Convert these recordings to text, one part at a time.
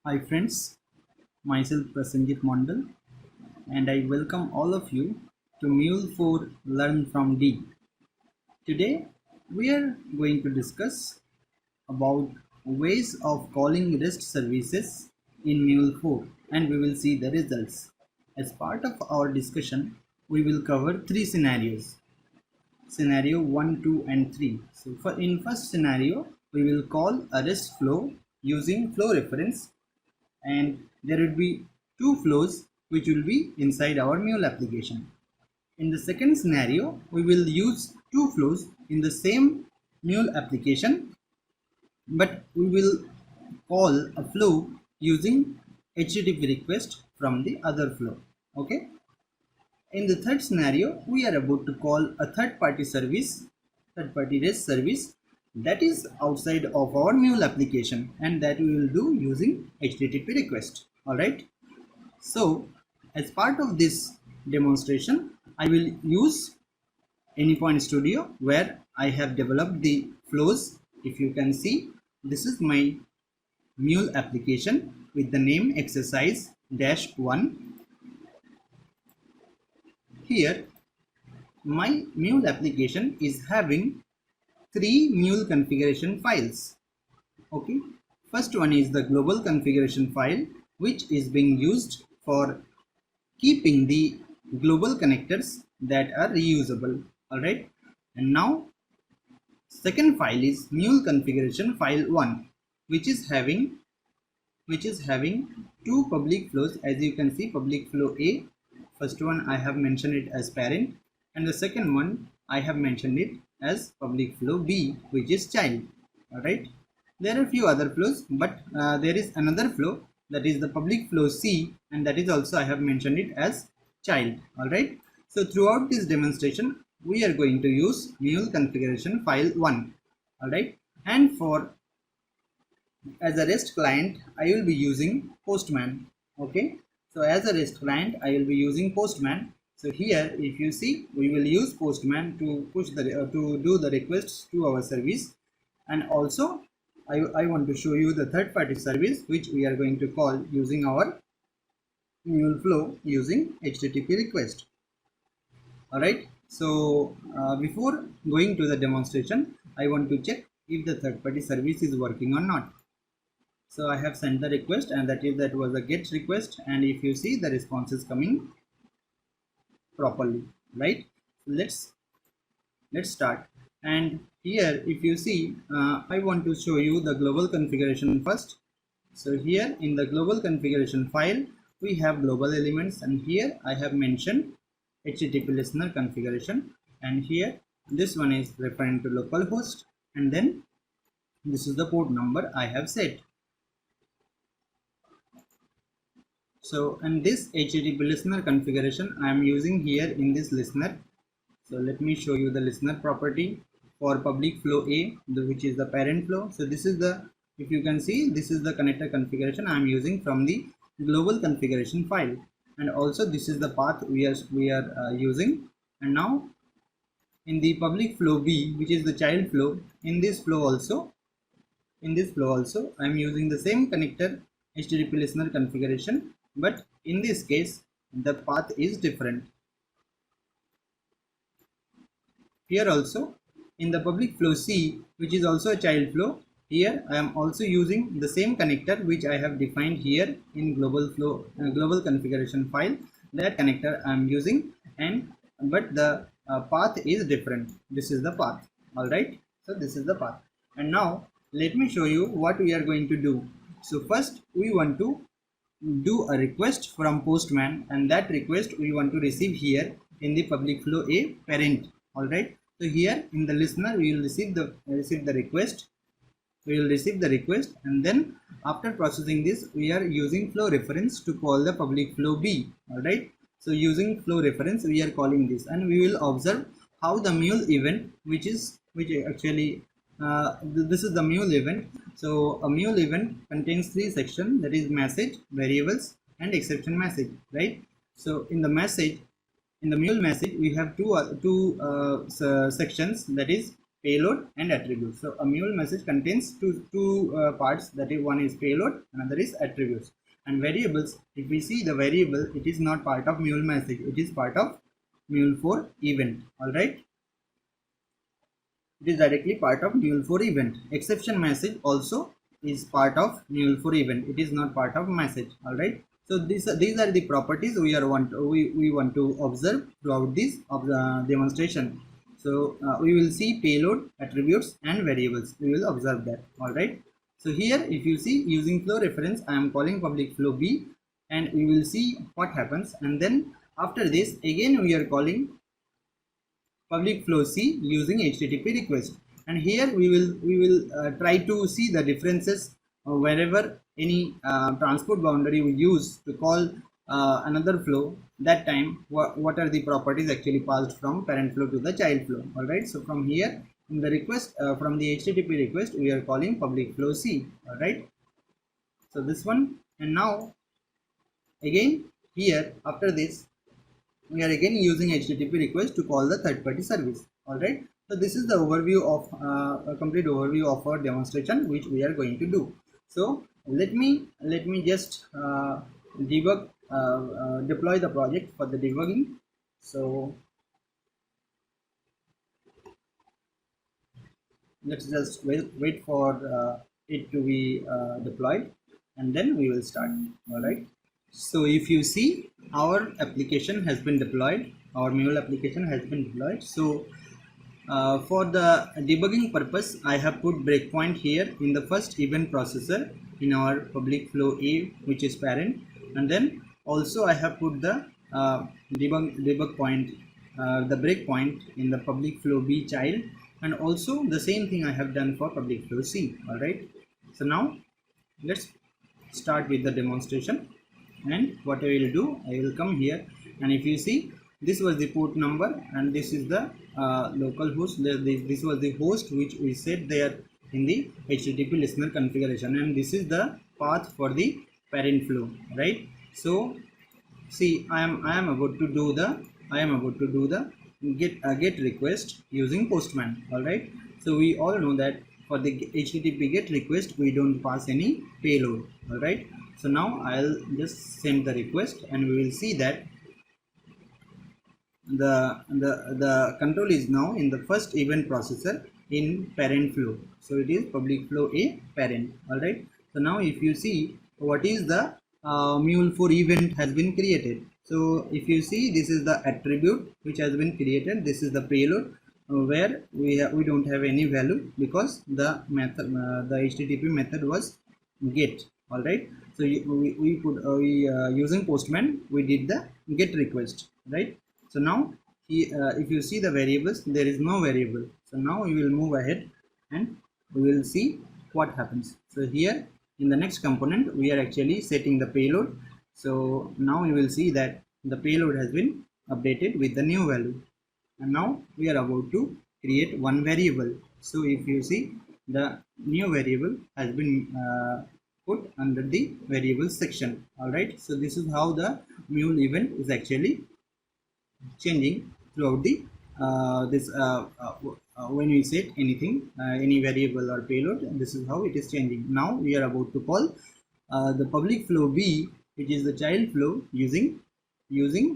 Hi friends, myself Prasenjit Mondal and I welcome all of you to Mule 4 Learn from D. Today we are going to discuss about ways of calling REST services in Mule 4 and we will see the results. As part of our discussion, we will cover three scenarios. Scenario 1, 2 and 3. So in first scenario, we will call a REST flow using flow reference and there will be two flows which will be inside our mule application. In the second scenario, we will use two flows in the same mule application, but we will call a flow using HTTP request from the other flow. Okay. In the third scenario, we are about to call a third party REST service that is outside of our mule application and that we will do using HTTP request. Alright. So as part of this demonstration, I will use AnyPoint Studio where I have developed the flows. If you can see, this is my mule application with the name exercise-1. Here my mule application is having three mule configuration files. Okay, first one is the global configuration file which is being used for keeping the global connectors that are reusable. All right, and now second file is mule configuration file 1 which is having two public flows. As you can see, public flow A, first one I have mentioned it as parent and the second one I have mentioned it as public flow B which is child. All right, there are a few other flows, but there is another flow, that is the public flow C, and that is also I have mentioned it as child. All right, so throughout this demonstration we are going to use mule configuration file 1. All right, and for as a REST client I will be using Postman. Okay, so as a REST client I will be using Postman. So here if you see, we will use Postman to push the to do the requests to our service, and also I want to show you the third party service which we are going to call using our mule flow using HTTP request. Alright, so before going to the demonstration I want to check if the third party service is working or not. So I have sent the request and that was a GET request, and if you see, the response is coming properly, right? Let's start. And here if you see, I want to show you the global configuration first. So here in the global configuration file we have global elements, and here I have mentioned HTTP listener configuration, and here this one is referring to localhost, and then this is the port number I have set. So, and this HTTP listener configuration I am using here in this listener. So let me show you the listener property for public flow A, which is the parent flow. So this is the, if you can see, this is the connector configuration I am using from the global configuration file, and also this is the path we are using. And now in the public flow B, which is the child flow, in this flow also I am using the same connector HTTP listener configuration, but in this case the path is different. Here also in the public flow C, which is also a child flow, here I am also using the same connector which I have defined here in global flow global configuration file. That connector I am using, and but the path is different. This is the path. All right, so this is the path. And now let me show you what we are going to do. So first we want to do a request from Postman, and that request we want to receive here in the public flow A parent. All right, so here in the listener we will receive the request. And then after processing this we are using flow reference to call the public flow B. All right, so using flow reference we are calling this, and we will observe how the mule event, which actually this is the mule event. So a mule event contains three sections, that is message, variables and exception message, right? So in the message, in the mule message we have two sections, that is payload and attributes. So a mule message contains two parts, that is, one is payload, another is attributes. And variables, if we see the variable, it is not part of mule message, it is part of mule4 event. All right, it is directly part of mule4 event. Exception message also is part of mule4 event, it is not part of message. All right, so these are the properties we want to observe throughout this demonstration. So we will see payload, attributes and variables, we will observe that. All right, so here if you see, using flow reference, I am calling public flow B, and we will see what happens. And then after this, again we are calling public flow C using HTTP request. And here we will try to see the differences wherever any transport boundary we use to call another flow. That time, what are the properties actually passed from parent flow to the child flow. All right, so from here in the request, from the HTTP request, we are calling public flow C. All right, so this one. And now again here, after this, we are again using HTTP request to call the third-party service. All right, so this is the overview of a complete overview of our demonstration which we are going to do. So let me just deploy the project for the debugging. So let's just wait for it to be deployed, and then we will start. All right, so if you see, our application has been deployed, our mule application has been deployed. So for the debugging purpose, I have put breakpoint here in the first event processor in our public flow A, which is parent, and then also I have put the debug point, the breakpoint in the public flow B child, and also the same thing I have done for public flow C. All right, so now let's start with the demonstration. And what I will do, I will come here, and if you see, this was the port number, and this is the local host. This was the host which we set there in the HTTP listener configuration, and this is the path for the parent flow. Right, so see, I am about to do the get request using Postman. All right, so we all know that for the HTTP get request, we don't pass any payload. All right, so now I'll just send the request, and we will see that the control is now in the first event processor in parent flow. So it is public flow A parent. All right, so now if you see, what is the mule4 event has been created. So if you see, this is the attribute which has been created, this is the payload where we don't have any value because the method, the HTTP method was get. All right, so using Postman, we did the get request. Right, so now if you see the variables, there is no variable. So now we will move ahead and we will see what happens. So here in the next component, we are actually setting the payload. So now you will see that the payload has been updated with the new value, and now we are about to create one variable. So if you see, the new variable has been put under the variables section. All right, so this is how the mule event is actually changing throughout the when we set anything, any variable or payload, this is how it is changing. Now we are about to call the public flow B, which is the child flow, using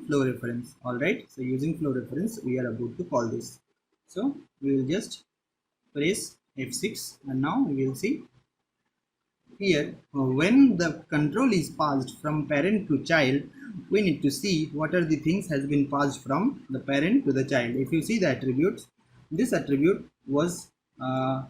flow reference. All right, so using flow reference, we are about to call this. So we will just press F6, and now we will see here, when the control is passed from parent to child, we need to see what are the things has been passed from the parent to the child. If you see the attributes, this attribute was the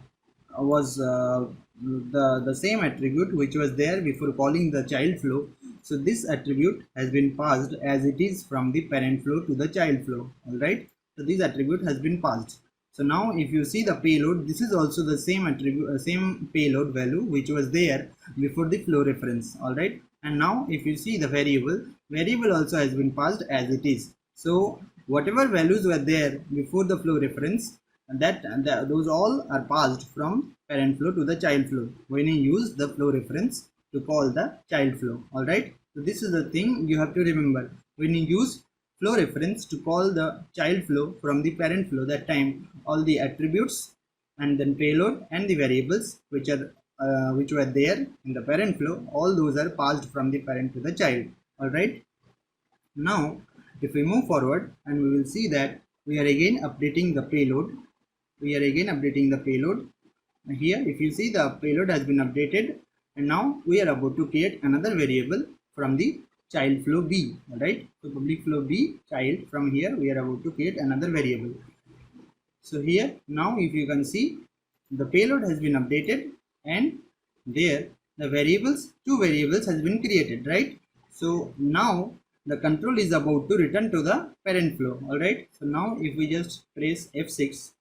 same attribute which was there before calling the child flow. So this attribute has been passed as it is from the parent flow to the child flow. All right, so this attribute has been passed. So now if you see the payload, this is also the same attribute, same payload value which was there before the flow reference. All right, and now if you see the variable also has been passed as it is. So whatever values were there before the flow reference, those all are passed from parent flow to the child flow when you use the flow reference to call the child flow. All right, so this is the thing you have to remember. When you use flow reference to call the child flow from the parent flow, that time all the attributes and then payload and the variables which were there in the parent flow, all those are passed from the parent to the child. All right. Now, if we move forward, and we will see that we are again updating the payload. We are again updating the payload. Here, if you see, the payload has been updated, and now we are about to create another variable from the child flow B. All right. So public flow B child, from here we are about to create another variable. So here now, if you can see, the payload has been updated, and there the variables, two variables has been created, right? So now the control is about to return to the parent flow. All right. So now if we just press F6,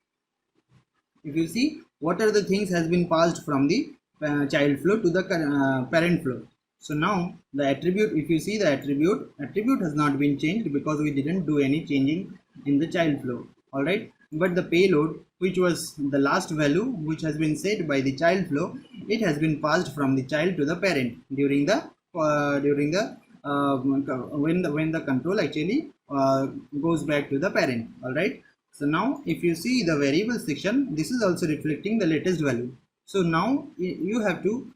if you see, what are the things has been passed from the child flow to the parent flow. So now the attribute, if you see, the attribute has not been changed because we didn't do any changing in the child flow. All right. But the payload, which was the last value which has been set by the child flow, it has been passed from the child to the parent during the when the control actually goes back to the parent. All right. So now if you see the variable section, this is also reflecting the latest value. So now you have to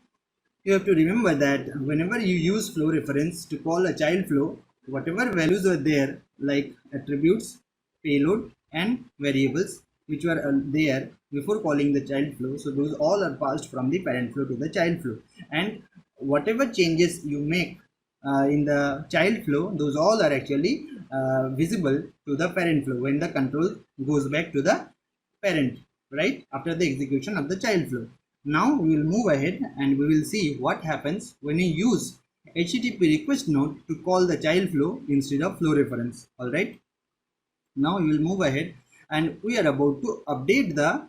remember that whenever you use flow reference to call a child flow, whatever values are there like attributes, payload and variables which were there before calling the child flow, so those all are passed from the parent flow to the child flow, and whatever changes you make in the child flow, those all are actually visible to the parent flow when the control goes back to the parent, right, after the execution of the child flow. Now we will move ahead and we will see what happens when you use HTTP request node to call the child flow instead of flow reference. All right. Now we will move ahead and we are about to update the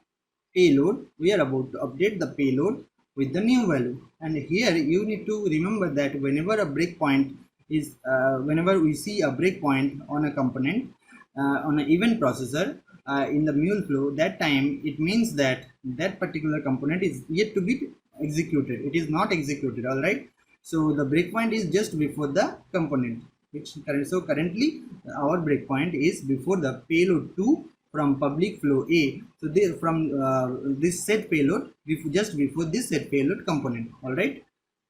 payload. We are about to update the payload with the new value. And here you need to remember that whenever a breakpoint is, whenever we see a breakpoint on a component, on an event processor in the mule flow, that time it means that that particular component is yet to be executed. It is not executed. All right. So the breakpoint is just before the component. So currently our breakpoint is before the payload 2 from public flow A. So there from this set payload just before this set payload component. All right.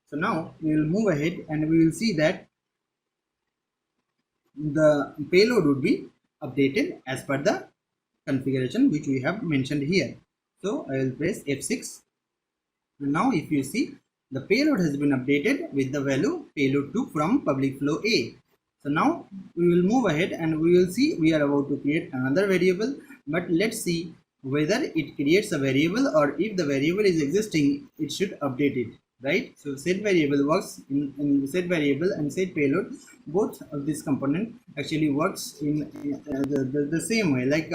So now we will move ahead and we will see that the payload would be updated as per the configuration which we have mentioned here. So I will press F6. Now if you see, the payload has been updated with the value payload 2 from public flow A. So now we will move ahead and we will see, we are about to create another variable, but let's see whether it creates a variable, or if the variable is existing, it should update it, right? So set variable works in set variable and set payload, both of this component actually works in the same way. Like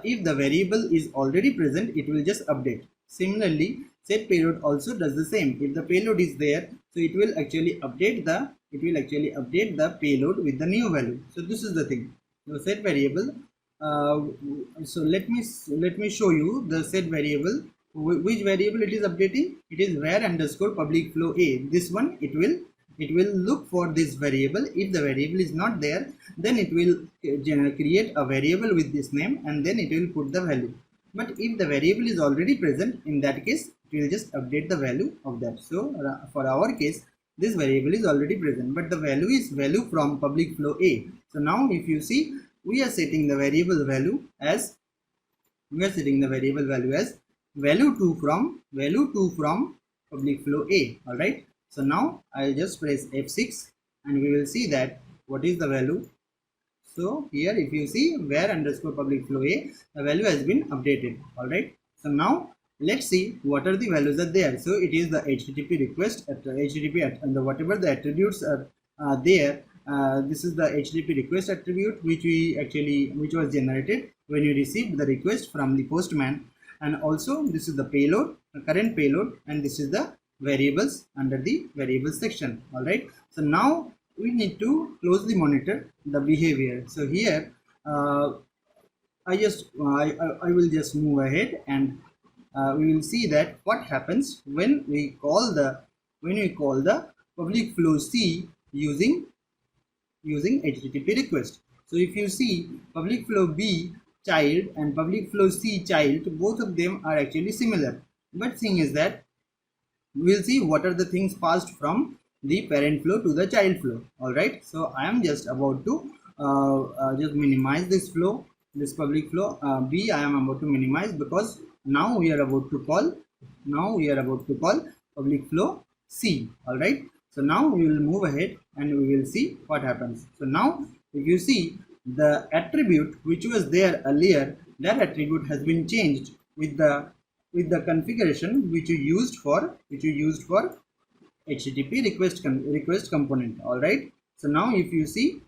if the variable is already present, it will just update. Similarly, set payload also does the same. If the payload is there, so it will actually update the payload with the new value. So this is the thing. So set variable. So let me show you the set variable. Which variable it is updating? It is var underscore public flow A. This one it will look for this variable. If the variable is not there, then it will create a variable with this name and then it will put the value. But if the variable is already present, in that case it will just update the value of that. So for our case, this variable is already present, but the value is value from public flow A. So now if you see, we are setting the variable value as value 2 from public flow A. All right. So now I'll just press F6 and we will see that what is the value. So here if you see var underscore public flow A, the value has been updated. All right. So now let's see what are the values are there. So it is the HTTP request at and whatever the attributes are there. This is the HTTP request attribute which was generated when you received the request from the postman, and also this is the payload, the current payload, and this is the variables under the variables section. All right. So now we need to closely monitor the behavior. So here I will just move ahead and we will see that what happens when we call the public flow C using HTTP request. So if you see public flow B child and public flow C child, both of them are actually similar. But thing is that we'll see what are the things passed from the parent flow to the child flow. All right, so I am just about to just minimize this flow, this public flow B. I am about to minimize because now we are about to call public flow C. All right, so now we will move ahead and we will see what happens. So now if you see the attribute which was there earlier, that attribute has been changed with the configuration which you used for HTTP request component. All right, so now if you see,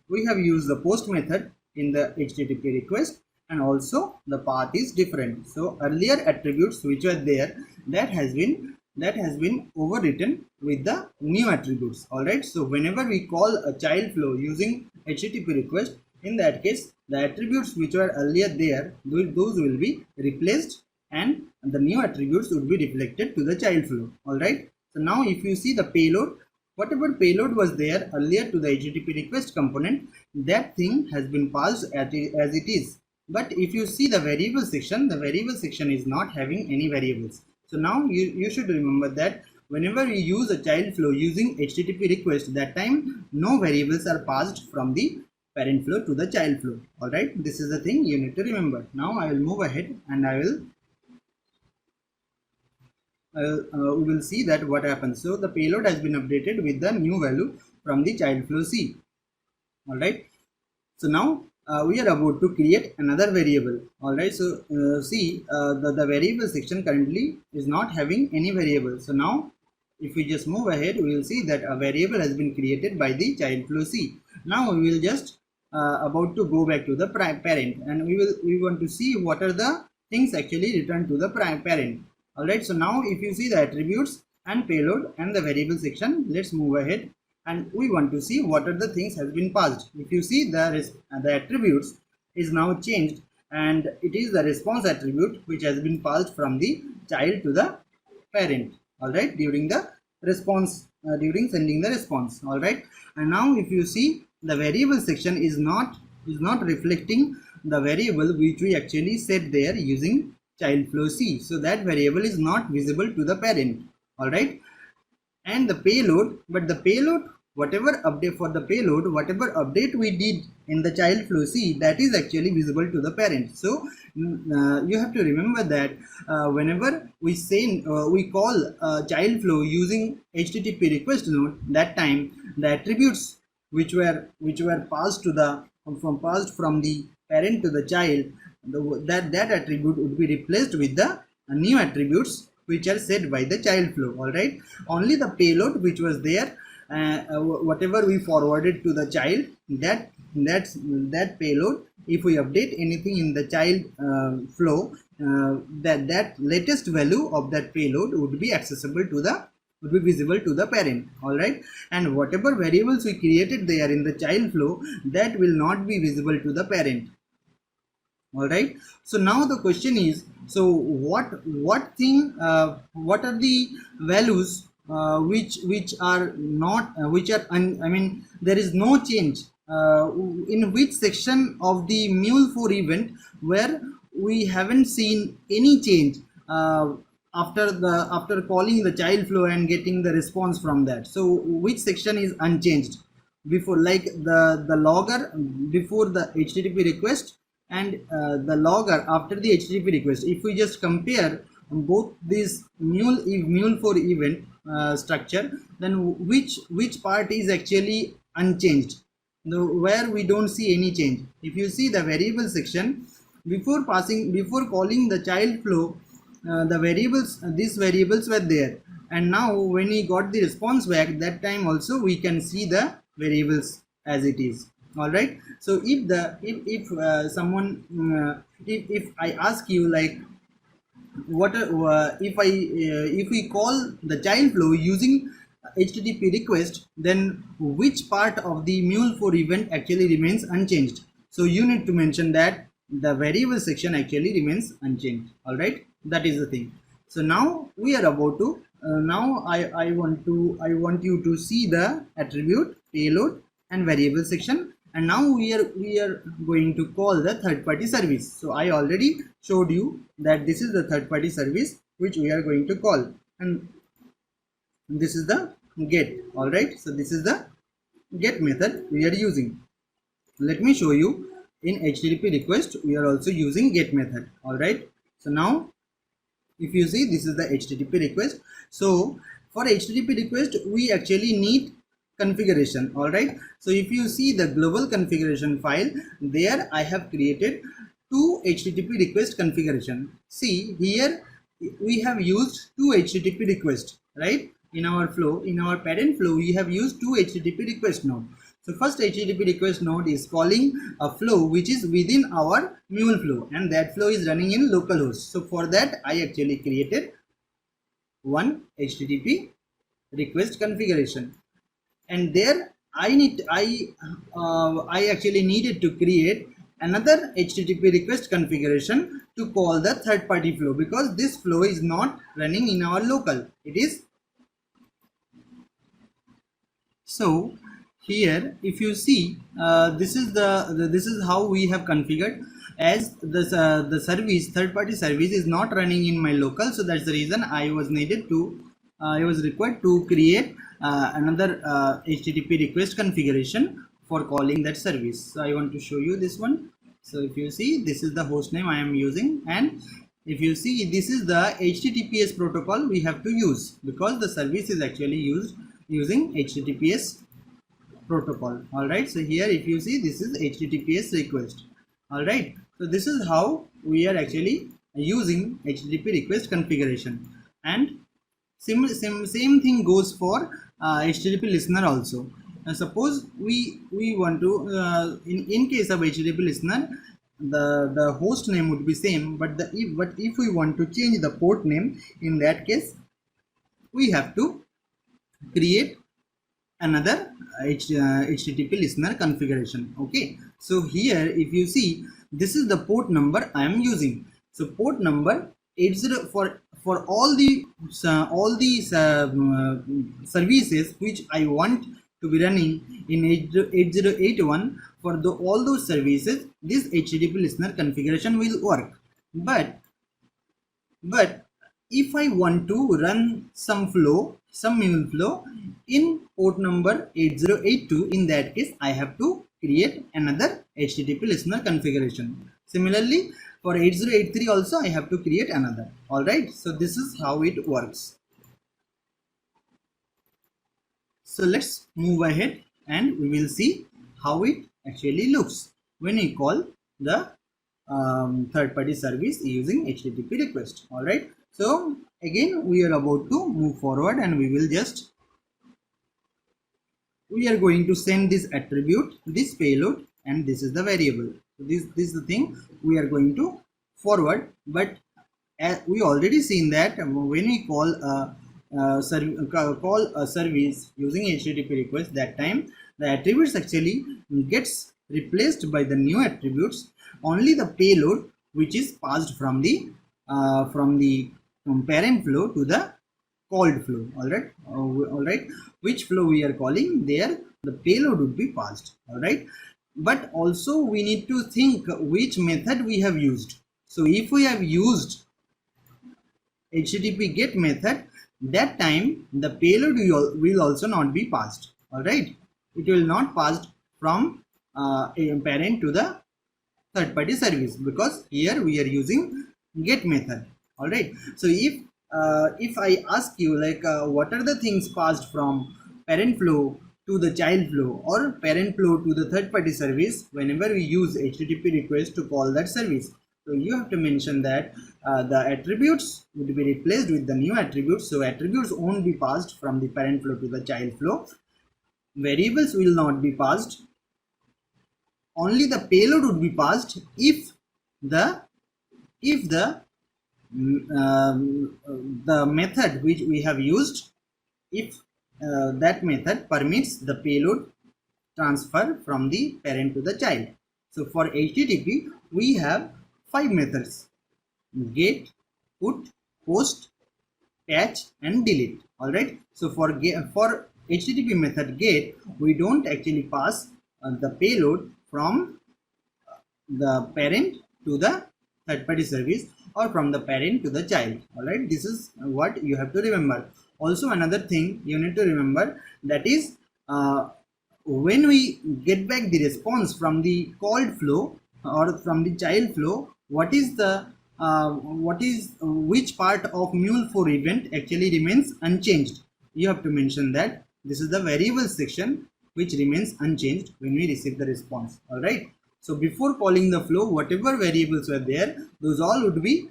we have used the post method in the HTTP request, and also the path is different. So earlier attributes which were there, that has been overwritten with the new attributes. All right, so whenever we call a child flow using HTTP request, in that case the attributes which were earlier there, those will be replaced and the new attributes would be reflected to the child flow. All right, so now if you see the payload, whatever payload was there earlier to the HTTP request component, that thing has been passed as it is. But if you see the variable section, the variable section is not having any variables. So now you should remember that whenever we use a child flow using HTTP request, that time no variables are passed from the parent flow to the child flow. All right, this is the thing you need to remember. Now I will move ahead and we will see that what happens. So the payload has been updated with the new value from the child flow C. All right, so now we are about to create another variable. All right, so see the variable section currently is not having any variable. So now if we just move ahead, we will see that a variable has been created by the child flow C. Now we will just about to go back to the parent, and we want to see what are the things actually returned to the parent. All right, so now if you see the attributes and payload and the variable section, let's move ahead and we want to see what are the things has been passed. If you see the attributes is now changed, and it is the response attribute which has been passed from the child to the parent. All right, during the response, during sending the response. All right, and now if you see the variable section is not reflecting the variable which we actually set there using child flow C. So that variable is not visible to the parent. All right, and the payload, but the payload, whatever update for the payload, whatever update we did in the child flow C, that is actually visible to the parent. So you have to remember that whenever we send we call child flow using HTTP request node, that time the attributes which were passed to the from the parent to the child, that attribute would be replaced with the new attributes which are set by the child flow. All right, only the payload which was there, whatever we forwarded to the child, that payload, if we update anything in the child flow, that latest value of that payload would be accessible to the would be visible to the parent. All right, and whatever variables we created there in the child flow, that will not be visible to the parent. All right, so now the question is, so what are the values which are not I mean there is no change in which section of the mule4 event where we haven't seen any change after calling the child flow and getting the response from that. So which section is unchanged before, like the logger before the HTTP request and the logger after the HTTP request? If we just compare both these mule4 event structure, then which part is actually unchanged, where we don't see any change? If you see the variable section, before calling the child flow, these variables were there, and now when we got the response back, that time also we can see the variables as it is. All right, so if someone if I ask you, like, what if we call the child flow using HTTP request, then which part of the mule4 event actually remains unchanged? So you need to mention that the variable section actually remains unchanged. All right, that is the thing. So now we are about to now I want you to see the attribute, payload and variable section, and now we are going to call the third party service. So I already showed you that this is the third party service which we are going to call, and this is the get. All right, so this is the get method we are using. Let me show you. In HTTP request we are also using get method. All right, so now if you see, this is the HTTP request. So for HTTP request we actually need configuration. All right, so if you see the global configuration file, there I have created two HTTP request configuration. See here, we have used two HTTP request, right? In our flow, in our parent flow, we have used two HTTP request node. So first HTTP request node is calling a flow which is within our mule flow, and that flow is running in localhost. So for that I actually created one HTTP request configuration, and there I actually needed to create another HTTP request configuration to call the third party flow, because this flow is not running in our local, it is. So here if you see, this is this is how we have configured, as this the service, third party service is not running in my local. So that's the reason I was needed to I was required to create another HTTP request configuration for calling that service. So I want to show you this one. So if you see, this is the host name I am using, and if you see, this is the HTTPS protocol we have to use, because the service is actually used using HTTPS protocol. All right, so here if you see, this is HTTPS request. All right, so this is how we are actually using HTTP request configuration, and same thing goes for HTTP listener also. Suppose we want to in case of HTTP listener, the host name would be same, but if we want to change the port name, in that case we have to create another HTTP listener configuration. Okay, so here if you see, this is the port number I am using. So port number 80 for all these services which I want to be running in 8081. For all those services, this HTTP listener configuration will work. But if I want to run some mule flow in port number 8082, in that case I have to create another HTTP listener configuration. Similarly, for 8083 also I have to create another. All right, so this is how it works. So let's move ahead and we will see how it actually looks when we call the third party service using HTTP request. All right, so again we are about to move forward, and we are going to send this attribute, this payload, and this is the variable. So this is the thing we are going to forward. But we already seen that when we call a service using HTTP request, that time the attributes actually gets replaced by the new attributes. Only the payload which is passed from the parent flow to the called flow. All right, which flow we are calling, there the payload would be passed. All right, but also we need to think which method we have used. So if we have used HTTP get method, that time the payload will also not be passed. All right, it will not passed from a parent to the third party service, because here we are using get method. All right, so if I ask you like what are the things passed from parent flow to the child flow, or parent flow to the third party service, whenever we use HTTP request to call that service, so you have to mention that the attributes would be replaced with the new attributes. So attributes won't be passed from the parent flow to the child flow. Variables will not be passed. Only the payload would be passed if the method which we have used, if that method permits the payload transfer from the parent to the child. So for HTTP we have 5 methods: get, put, post, patch, and delete. All right, so for HTTP method get, we don't actually pass the payload from the parent to the third party service, or from the parent to the child. All right, this is what you have to remember. Also, another thing you need to remember, that is when we get back the response from the called flow or from the child flow, what is the which part of mule4 event actually remains unchanged. You have to mention that this is the variable section which remains unchanged when we receive the response. All right, so before calling the flow, whatever variables were there, those all would be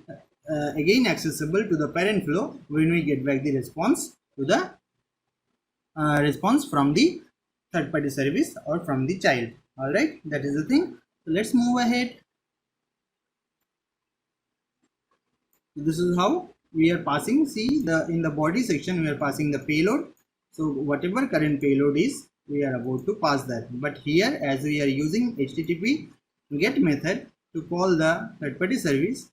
again accessible to the parent flow when we get back the response to the response from the third party service or from the child. All right, that is the thing. So let's move ahead. This is how we are passing. See, the in the body section we are passing the payload. So whatever current payload is, we are about to pass that. But here, as we are using HTTP GET method to call the third party service,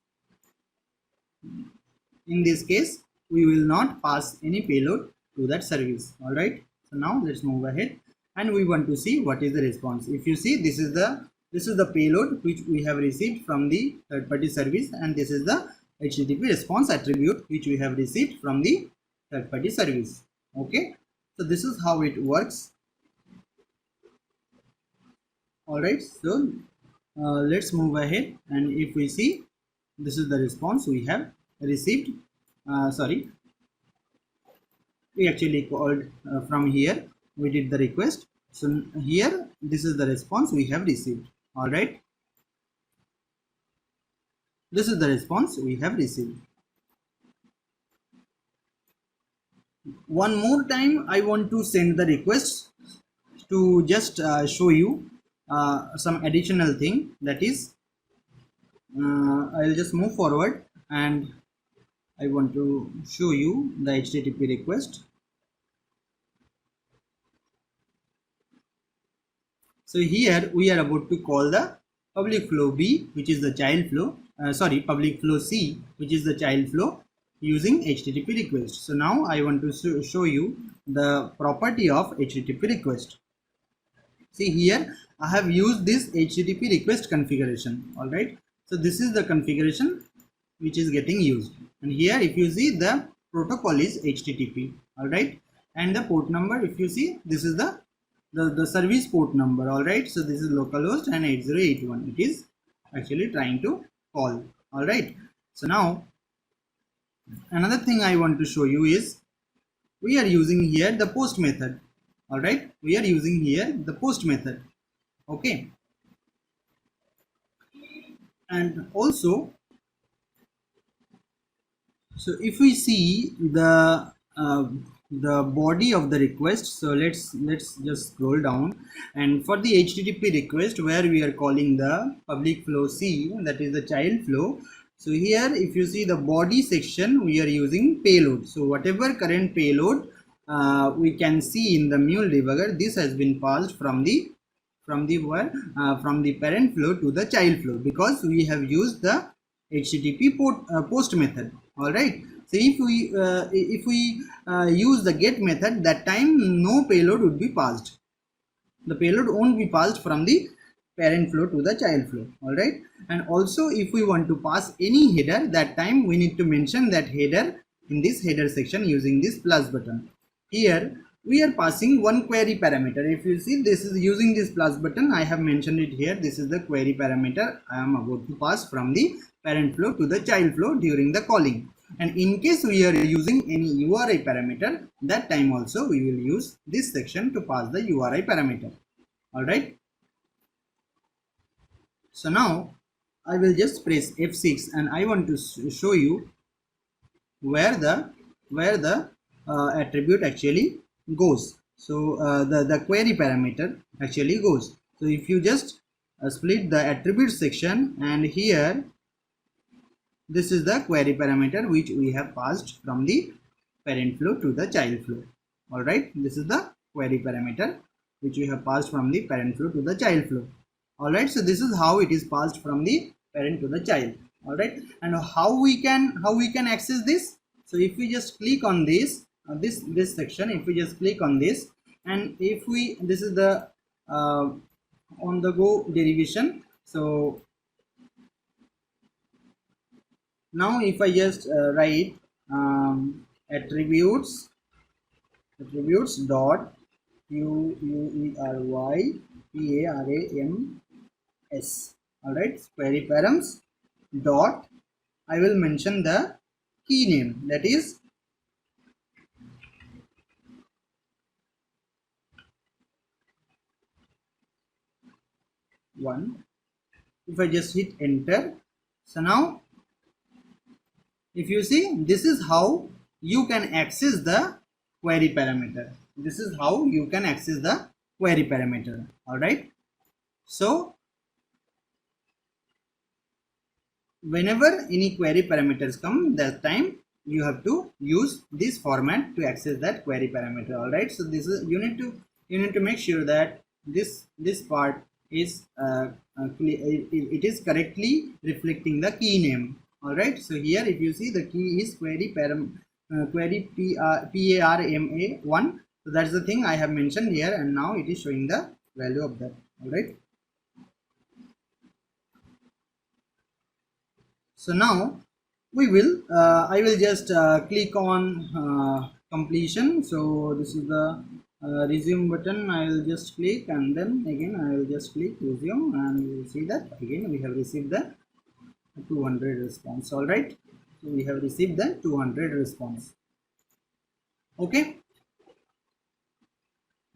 in this case we will not pass any payload to that service. All right, so now let's move ahead, and we want to see what is the response. If you see, this is the payload which we have received from the third party service, and this is the HTTP response attribute which we have received from the third party service. Okay, so this is how it works. All right, so let's move ahead, and if we see, this is the response we have received. Sorry, we actually called from here, we did the request. So here, this is the response we have received. All right, this is the response we have received. One more time, I want to send the request to just show you some additional thing, that is I'll just move forward, and I want to show you the HTTP request. So here we are about to call the public flow B, which is the child flow, public flow C, which is the child flow, using HTTP request. So now I want to show you the property of HTTP request. See, here I have used this HTTP request configuration. All right, so this is the configuration which is getting used, and here if you see, the protocol is HTTP. All right, and the port number, if you see, this is the service port number. All right, so this is localhost and 8081 it is actually trying to call. All right, so now another thing I want to show you is, we are using here the post method. All right, we are using here the post method. Okay, and also, so if we see the body of the request, so let's just scroll down, and for the HTTP request where we are calling the public flow C, that is the child flow. So here if you see the body section, we are using payload. So whatever current payload we can see in the mule debugger, this has been passed from the parent flow to the child flow, because we have used the HTTP post method. All right, so if we use the get method, that time no payload would be passed. The payload won't be passed from the parent flow to the child flow. All right, and also if we want to pass any header, that time we need to mention that header in this header section using this plus button. Here we are passing one query parameter. If you see, this is using this plus button, I have mentioned it here. This is the query parameter I am about to pass from the parent flow to the child flow during the calling. And in case we are using any URI parameter, that time also we will use this section to pass the URI parameter. All right, so now I will just press F6, and I want to show you where the attribute actually goes. So the query parameter actually goes. So if you just split the attribute section, and here this is the query parameter which we have passed from the parent flow to the child flow. All right, this is the query parameter which we have passed from the parent flow to the child flow. All right, so this is how it is passed from the parent to the child. All right, and how we can access this? So if we just click on this this section, if we just click on this, and if we, this is the on the go derivation. So now if I just write attributes dot query params, all right, query params dot, I will mention the key name, that is one. If I just hit enter, so now if you see, this is how you can access the query parameter. This is how you can access the query parameter. All right. So whenever any query parameters come, that time you have to use this format to access that query parameter. All right. So this is, you need to make sure that this part is it is correctly reflecting the key name. All right. So here if you see, the key is query parama1. So that's the thing I have mentioned here, and now it is showing the value of that. All right. So now we will I will just click on completion. So this is the resume button. I will just click, and then again I will just click resume, and you will see that again we have received the 200 response. All right. So we have received the 200 response. Okay.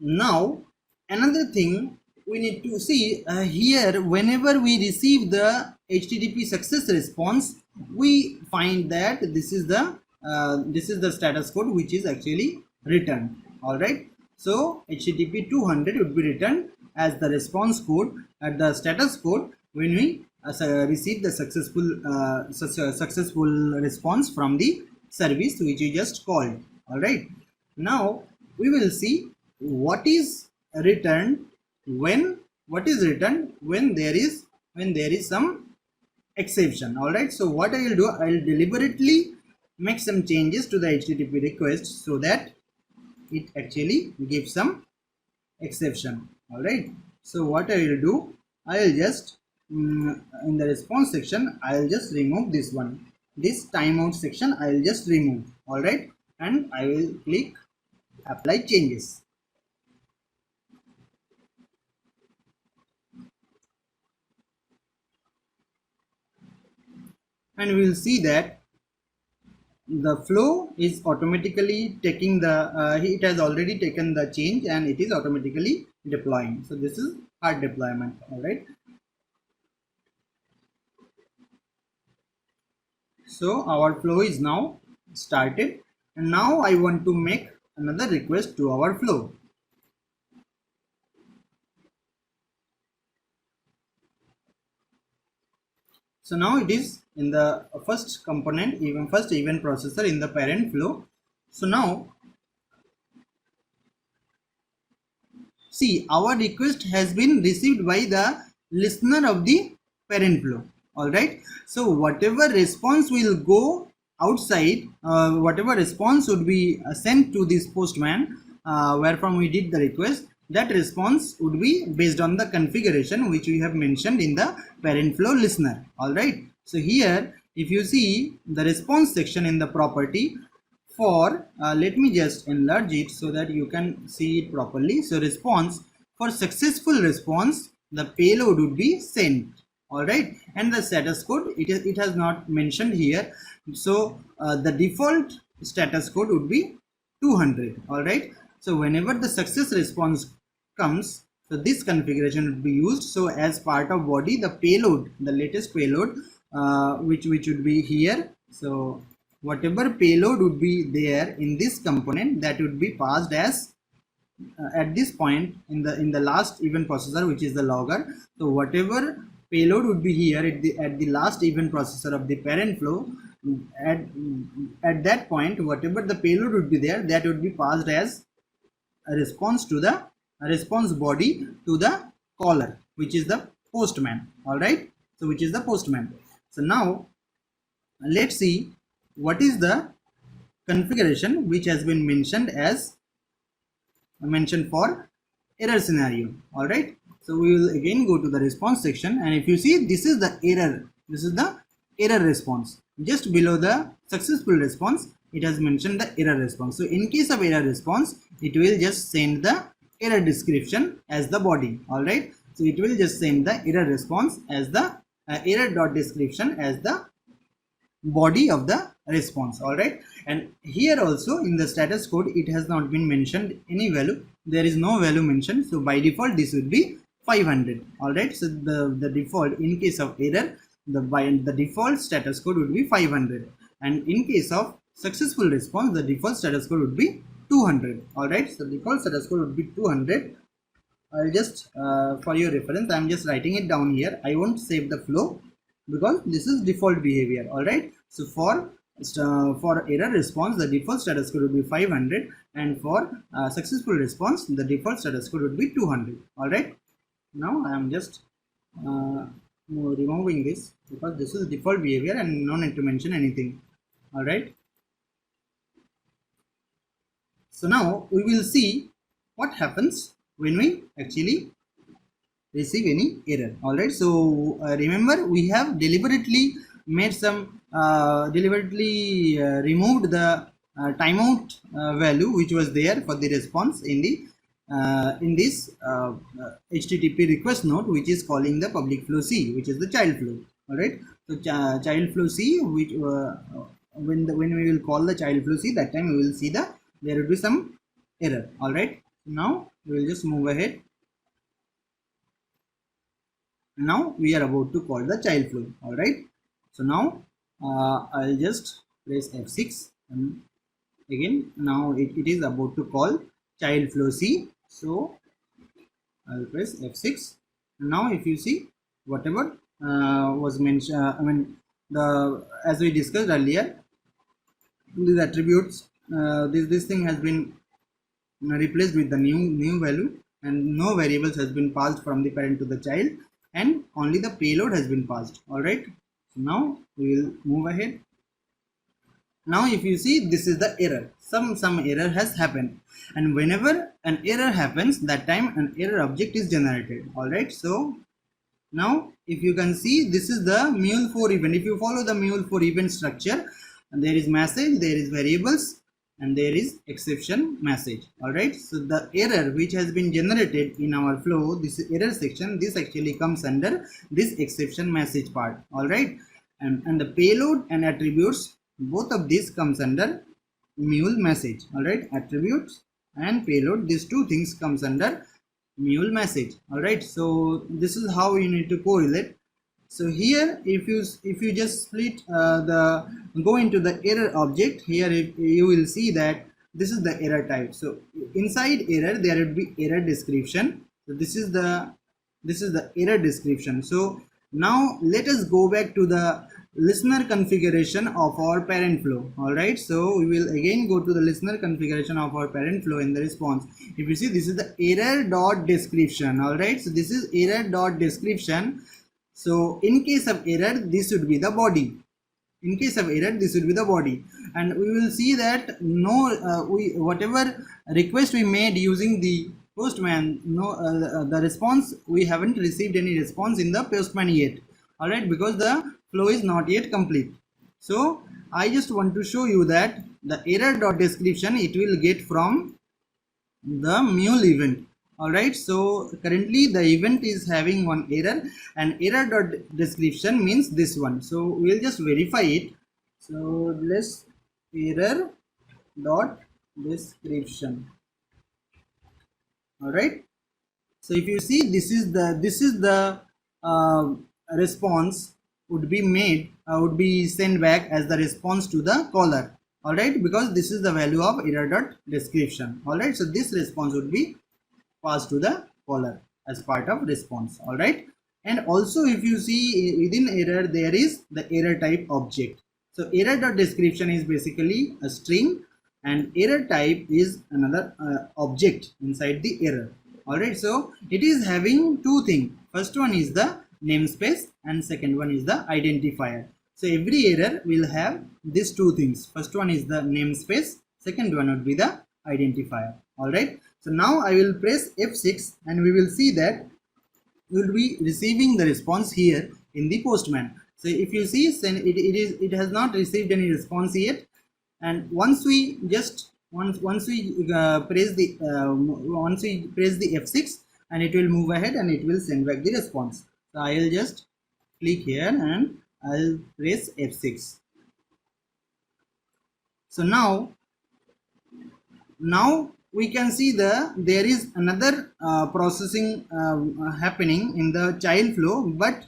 Now another thing we need to see here, whenever we receive the HTTP success response, we find that this is the status code which is actually returned. All right. So HTTP 200 would be returned as the response code at the status code when we receive the successful response from the service which we just called. All right. Now we will see what is returned when there is some exception. All right. So what I will do, I will deliberately make some changes to the HTTP request so that it actually gives some exception. All right. So what I will do, I will just in the response section, I will just remove this one, this timeout section I will just remove. All right. And I will click apply changes. And we will see that the flow is automatically taking the it has already taken the change, and it is automatically deploying. So this is hard deployment. All right. So our flow is now started, and now I want to make another request to our flow. So now it is in the first component, first event processor in the parent flow. So now see, our request has been received by the listener of the parent flow. All right. So whatever response will go outside, whatever response would be sent to this postman wherefrom we did the request, that response would be based on the configuration which we have mentioned in the parent flow listener. All right. So here if you see the response section in the property for let me just enlarge it so that you can see it properly. So response, for successful response the payload would be sent. All right. And the status code, it has not mentioned here. So the default status code would be 200. All right. So whenever the success response comes, so this configuration would be used. So as part of body, the payload, the latest payload which would be here. So whatever payload would be there in this component, that would be passed as at this point in the last event processor, which is the logger. So whatever payload would be here at the last event processor of the parent flow, at that point whatever the payload would be there, that would be passed as a response to the response body to the caller, which is the postman. All right. So which is the postman. So now let's see what is the configuration which has been mentioned for error scenario. All right. So we will again go to the response section, and if you see, this is the error response. Just below the successful response, it has mentioned the error response. So in case of error response, it will just send the error description as the body. All right, so it will just send the error response as the error dot description as the body of the response. All right, and here also in the status code, it has not been mentioned any value. There is no value mentioned, so by default this would be 500. All right, so the default in case of error, the default status code would be 500, and in case of successful response, the default status code would be 200. All right, so default status code would be 200. I'll just for your reference, I'm just writing it down here. I won't save the flow because this is default behavior. All right, so for error response, the default status code would be 500, and for successful response, the default status code would be 200. All right, now I am just removing this because this is default behavior and no need to mention anything. All right, so now we will see what happens when we actually receive any error. All right, so remember, we have deliberately made some removed the timeout value which was there for the response in this HTTP request node, which is calling the public flow C, which is the child flow. All right, so child flow C, which when we will call the child flow C, that time we will see there will be some error. All right, now we will just move ahead. Now we are about to call the child flow. All right, so now I'll just press F6, and again now it is about to call child flow C. So I'll press F6. Now if you see, whatever was mentioned, as we discussed earlier, these attributes, this thing has been replaced with the new value, and no variables has been passed from the parent to the child, and only the payload has been passed. All right, so now we will move ahead. Now if you see, this is the error. Some error has happened, and whenever an error happens, that time an error object is generated. All right, so now if you can see, this is the mule4 event. If you follow the mule4 event structure, there is message, there is variables, and there is exception message. All right, so the error which has been generated in our flow, this error section, this actually comes under this exception message part. All right, and the payload and attributes, both of these comes under mule message. All right, attributes and payload, these two things comes under mule message. All right, so this is how you need to correlate. So here, if you just split go into the error object, here you will see that this is the error type. So inside error there would be error description. So this is the error description. So now let us go back to the listener configuration of our parent flow. All right, so we will again go to the listener configuration of our parent flow in the response. If you see, this is the error dot description. All right, so this is error dot description. So in case of error, this would be the body. In case of error, this would be the body, and we will see that whatever request we made using the postman, the response, we haven't received any response in the postman yet. All right, because the flow is not yet complete. So I just want to show you that the error dot description, it will get from the mule event. All right, so currently the event is having one error, and error dot description means this one. So we'll just verify it. So let's error dot description. All right, so if you see, this is the response would be made, would be sent back as the response to the caller. All right, because this is the value of error dot description. All right, so this response would be passed to the caller as part of response. All right, and also if you see, within error there is the error type object. So error dot description is basically a string, and error type is another object inside the error. All right, so it is having two things. First one is the namespace, and second one is the identifier. So every error will have these two things. First one is the namespace, second one would be the identifier. All right, so now I will press F6, and we will see that will be receiving the response here in the postman. So if you see, it has not received any response yet, and once we just once we once we press the F6, and it will move ahead and it will send back the response. So I will just click here and I'll press F6. So now we can see there is another processing happening in the child flow, but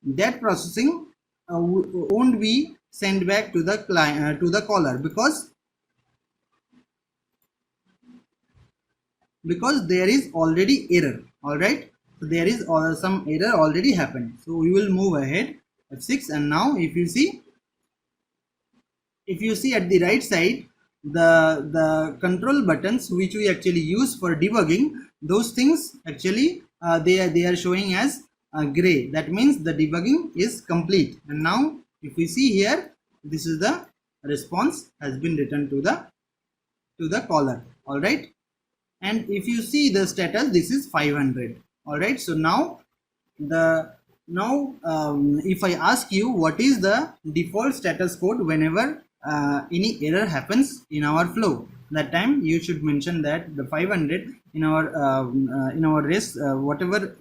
that processing won't be sent back to the client to the caller, because there is already error. All right, so there is some error already happened. So we will move ahead F6, and now if you see at the right side, the control buttons which we actually use for debugging, those things actually they are showing as gray. That means the debugging is complete. And now if we see here, this is the response has been returned to the caller. All right, and if you see the status, this is 500. All right, so now if I ask you what is the default status code whenever any error happens in our flow, that time you should mention that the 500 in our REST whatever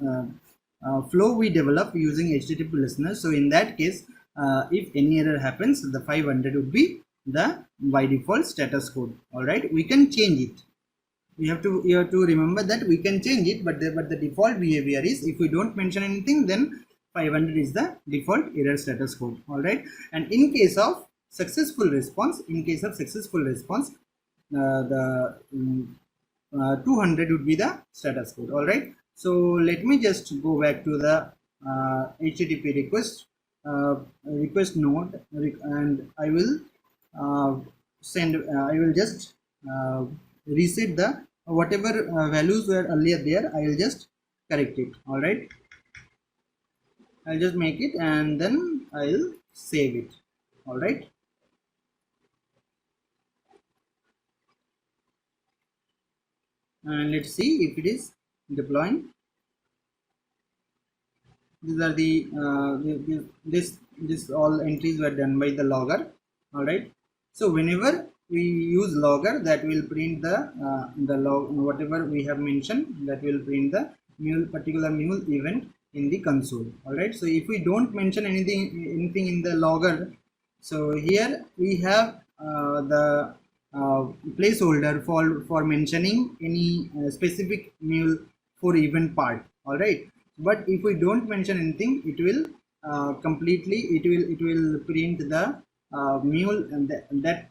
flow we develop using HTTP listener. So in that case, if any error happens, the 500 would be the by default status code. All right, we can change it. You have to remember that we can change it, but the default behavior is, if we don't mention anything, then 500 is the default error status code. All right, and in case of successful response, the 200 would be the status code. All right, so let me just go back to the HTTP request node, and I will I will just reset the whatever values were earlier there. I will just correct it. All right, I'll just make it and then I'll save it. All right, and let's see if it is deploying. These are this all entries were done by the logger. All right, so whenever we use logger, that will print the log whatever we have mentioned, that will print the particular mule event in the console. All right, so if we don't mention anything in the logger, so here we have the placeholder for mentioning any specific mule for event part. All right, but if we don't mention anything, it will completely it will print the mule, and that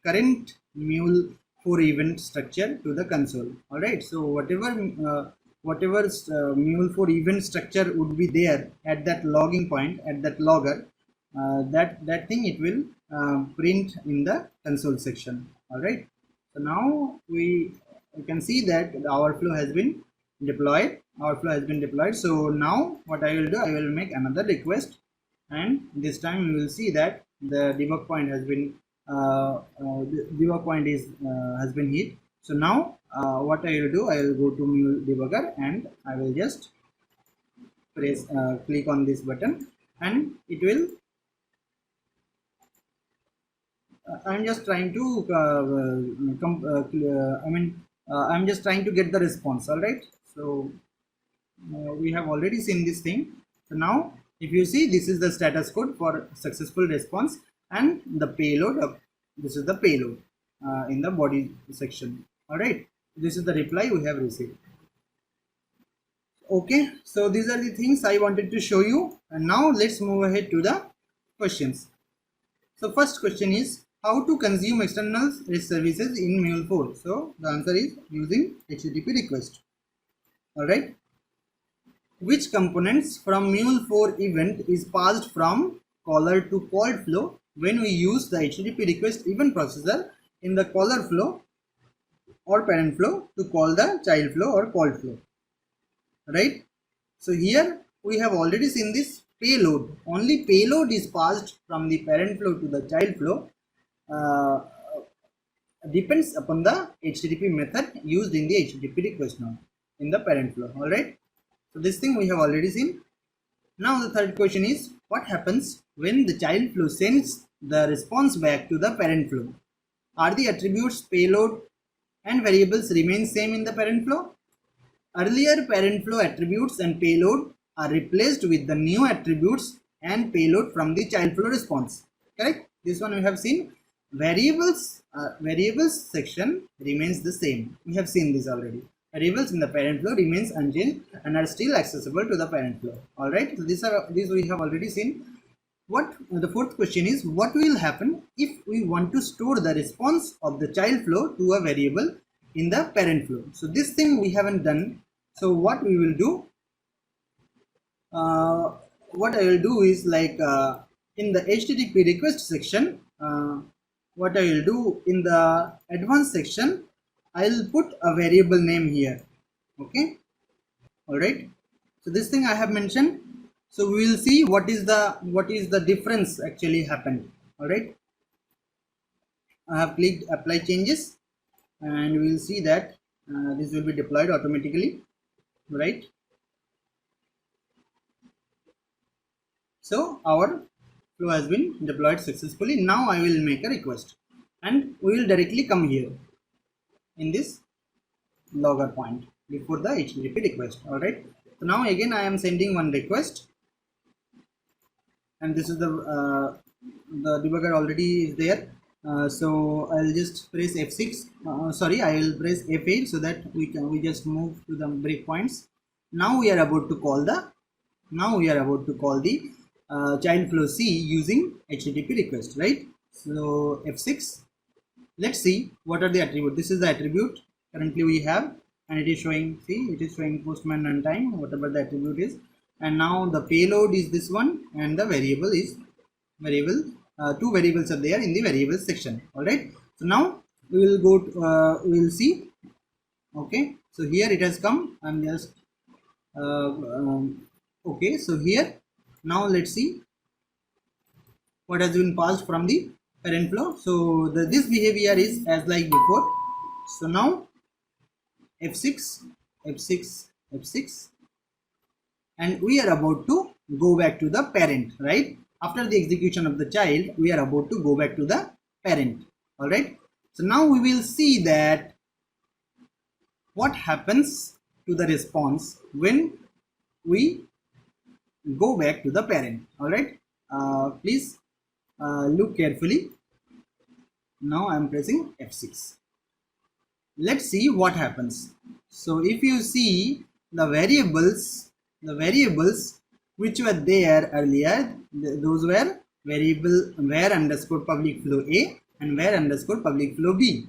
current mule for event structure to the console. All right, so whatever mule for event structure would be there at that logging point, at that logger, that thing it will print in the console section. All right, so now we can see that our flow has been deployed. So now what I will do, I will make another request, and this time we will see that the debug point has been has been hit. So now what I will do, I will go to mule debugger, and I will just press click on this button, and it will I'm just trying to I'm just trying to get the response. All right, so we have already seen this thing. So now if you see, this is the status code for successful response, and the payload of this is the payload in the body section. All right, this is the reply we have received. Okay, so these are the things I wanted to show you, and now let's move ahead to the questions. So first question is, how to consume external REST services in Mule4? So the answer is using HTTP request. All right, which components from Mule4 event is passed from caller to called flow when we use the HTTP request event processor in the caller flow or parent flow to call the child flow or called flow? Right, so here we have already seen this payload. Only payload is passed from the parent flow to the child flow, depends upon the HTTP method used in the HTTP request node. in the parent flow. All right, so this thing we have already seen. Now the third question is, what happens when the child flow sends the response back to the parent flow? Are the attributes, payload and variables remain same in the parent flow? Earlier parent flow attributes and payload are replaced with the new attributes and payload from the child flow response. Correct? This one we have seen. Variables section remains the same. We have seen this already. Variables in the parent flow remains unchanged and are still accessible to the parent flow. All right. So these we have already seen. What the fourth question is, what will happen if we want to store the response of the child flow to a variable in the parent flow? So this thing we haven't done. So what we will do, what I will do is like in the HTTP request section, what I will do in the advanced section, I will put a variable name here. Okay, all right. So this thing I have mentioned. So we will see what is the difference actually happened. All right. I have clicked apply changes, and we will see that this will be deployed automatically. Right. So our flow has been deployed successfully. Now I will make a request, and we will directly come here in this logger point before the HTTP request. All right. So now again I am sending one request, and this is the debugger already is there. So I'll just press F6. Sorry, I will press F8 so that we just move to the breakpoints. Now we are about to call the child flow C using HTTP request, right? So F6. Let's see what are the attributes. This is the attribute currently we have, and it is showing. See, it is showing postman runtime, whatever the attribute is. And now the payload is this one, and the variable is variable. Two variables are there in the variables section. All right. So now we will go to, we will see. Okay. So here it has come. I'm just okay. So here now let's see what has been passed from the parent flow. So this behavior is as like before. So now F6, F6, F6, and we are about to go back to the parent, right? After the execution of the child, we are about to go back to the parent. All right. So now we will see that what happens to the response when we go back to the parent. All right. Please look carefully. Now I am pressing F6. Let's see what happens. So if you see the variables which were there earlier, those were variable var underscore public flow A and var underscore public flow B.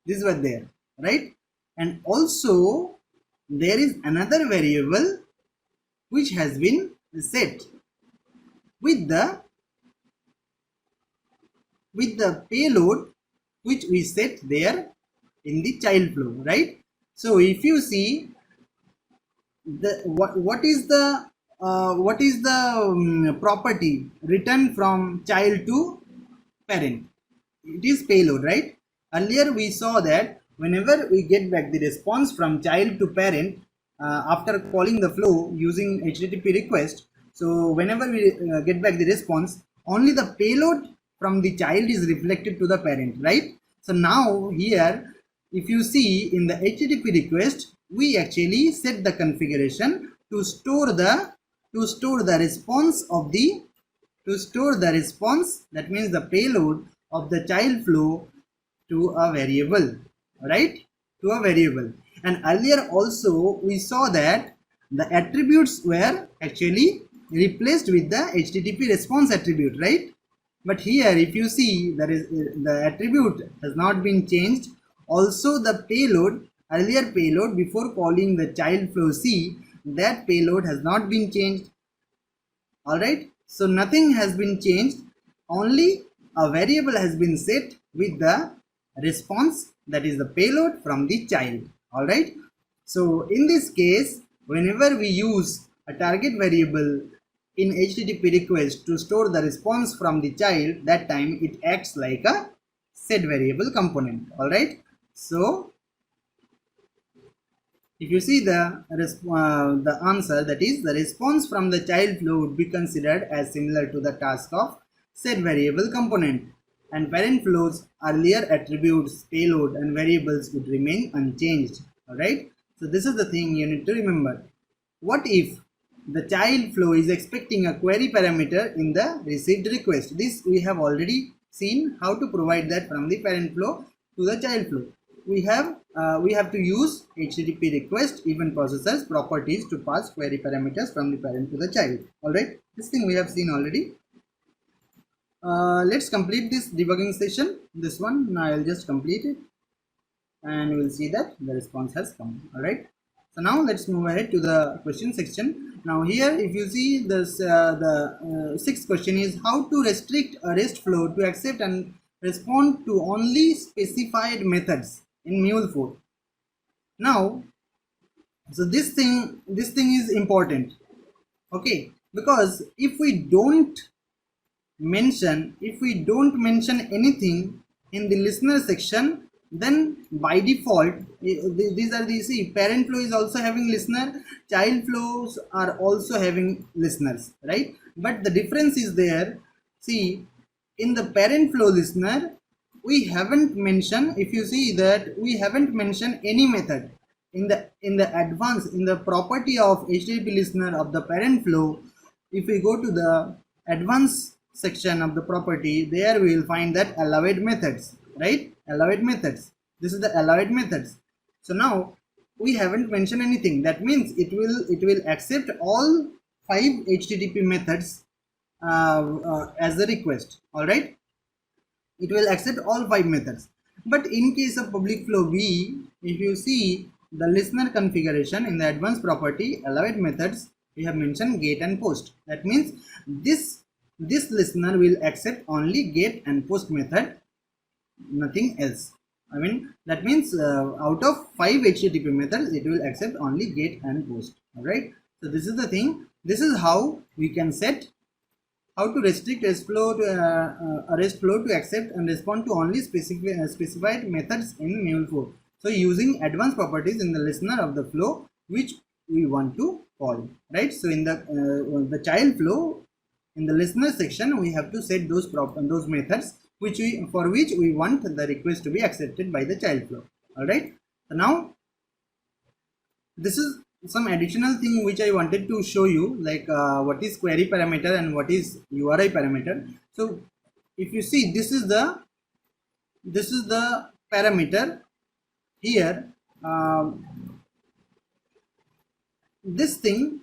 These were there, right? And also there is another variable which has been set with the payload which we set there in the child flow, right? So if you see what is the property returned from child to parent? It is payload, right? Earlier we saw that whenever we get back the response from child to parent after calling the flow using HTTP request, so whenever we get back the response, only the payload from the child is reflected to the parent, right? So now here, if you see in the HTTP request, we actually set the configuration to store the response of the that means the payload of the child flow to a variable, right? To a variable. And earlier also we saw that the attributes were actually replaced with the HTTP response attribute, right? But here if you see, the attribute has not been changed. Also the payload, earlier payload before calling the child flow C, that payload has not been changed. All right. So nothing has been changed. Only a variable has been set with the response, that is the payload from the child. All right. So in this case, whenever we use a target variable in HTTP request to store the response from the child, that time it acts like a set variable component. All right. So if you see the answer, that is the response from the child flow would be considered as similar to the task of said variable component, and parent flow's earlier attributes, payload and variables would remain unchanged. Alright, so this is the thing you need to remember. What if the child flow is expecting a query parameter in the received request? This we have already seen how to provide that from the parent flow to the child flow. We have to use HTTP request event processors properties to pass query parameters from the parent to the child. Alright, this thing we have seen already. Let's complete this debugging session. This one, now I'll just complete it and you will see that the response has come. Alright, so now let's move ahead to the question section. Now here, if you see this, the sixth question is how to restrict a REST flow to accept and respond to only specified methods in Mule4. Now, so this thing is important, okay, because if we don't mention anything in the listener section, then by default these are the, see, parent flow is also having listener, child flows are also having listeners, right? But the difference is there. See, in the parent flow listener, we haven't mentioned, if you see that we haven't mentioned any method in the property of HTTP listener of the parent flow. If we go to the advanced section of the property, there we will find that allowed methods, right? Allowed methods. This is the allowed methods. So now we haven't mentioned anything. That means it will accept all 5 HTTP methods as a request. All right, it will accept all 5 methods. But in case of public flow B, if you see the listener configuration in the advanced property allowed methods, we have mentioned get and post. That means this listener will accept only get and post method, nothing else. I mean, that means out of 5 HTTP methods, it will accept only get and post. All right, so this is the thing. This is how we can set, how to restrict REST flow to a REST flow to accept and respond to only specified methods in Mule4. So using advanced properties in the listener of the flow which we want to call, right? So in the child flow, in the listener section, we have to set those methods for which we want the request to be accepted by the child flow. All right. So now this is some additional thing which I wanted to show you, like what is query parameter and what is URI parameter. So if you see, this is the parameter here. This thing,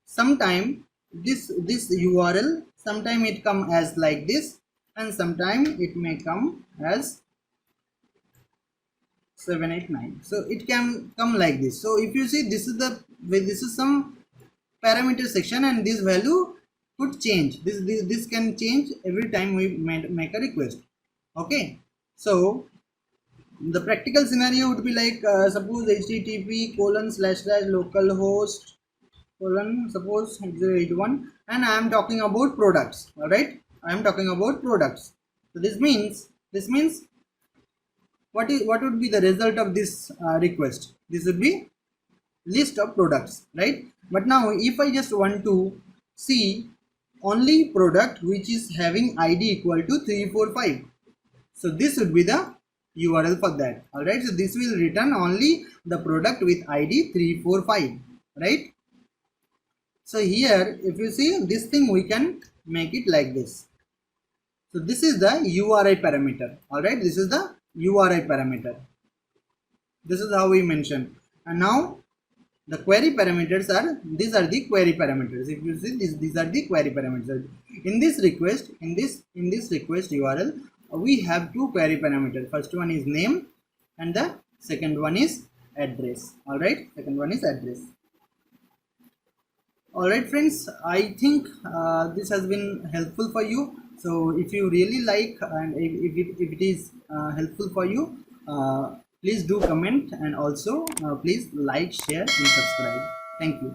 sometime this URL, sometime it come as like this, and sometime it may come as 789. So it can come like this. So if you see, this is some parameter section, and this value could change. This can change every time we make a request. Okay, so the practical scenario would be like suppose http://localhost suppose 081, and I am talking about products. All right, I am talking about products. So this means what would be the result of this request? This would be list of products, right? But now if I just want to see only product which is having ID equal to 345, so this would be the URL for that. All right, so this will return only the product with ID 345, right? So here, if you see this thing, we can make it like this. So this is the URI parameter. All right, this is the URI parameter. This is how we mention. And now the query parameters are, these are the query parameters. If you see these are the query parameters. In this request, in this request URL, we have 2 query parameters. First one is name and the second one is address. All right, second one is address. All right friends, I think this has been helpful for you. So if you really like, and if it is helpful for you, please do comment, and also please like, share and subscribe. Thank you.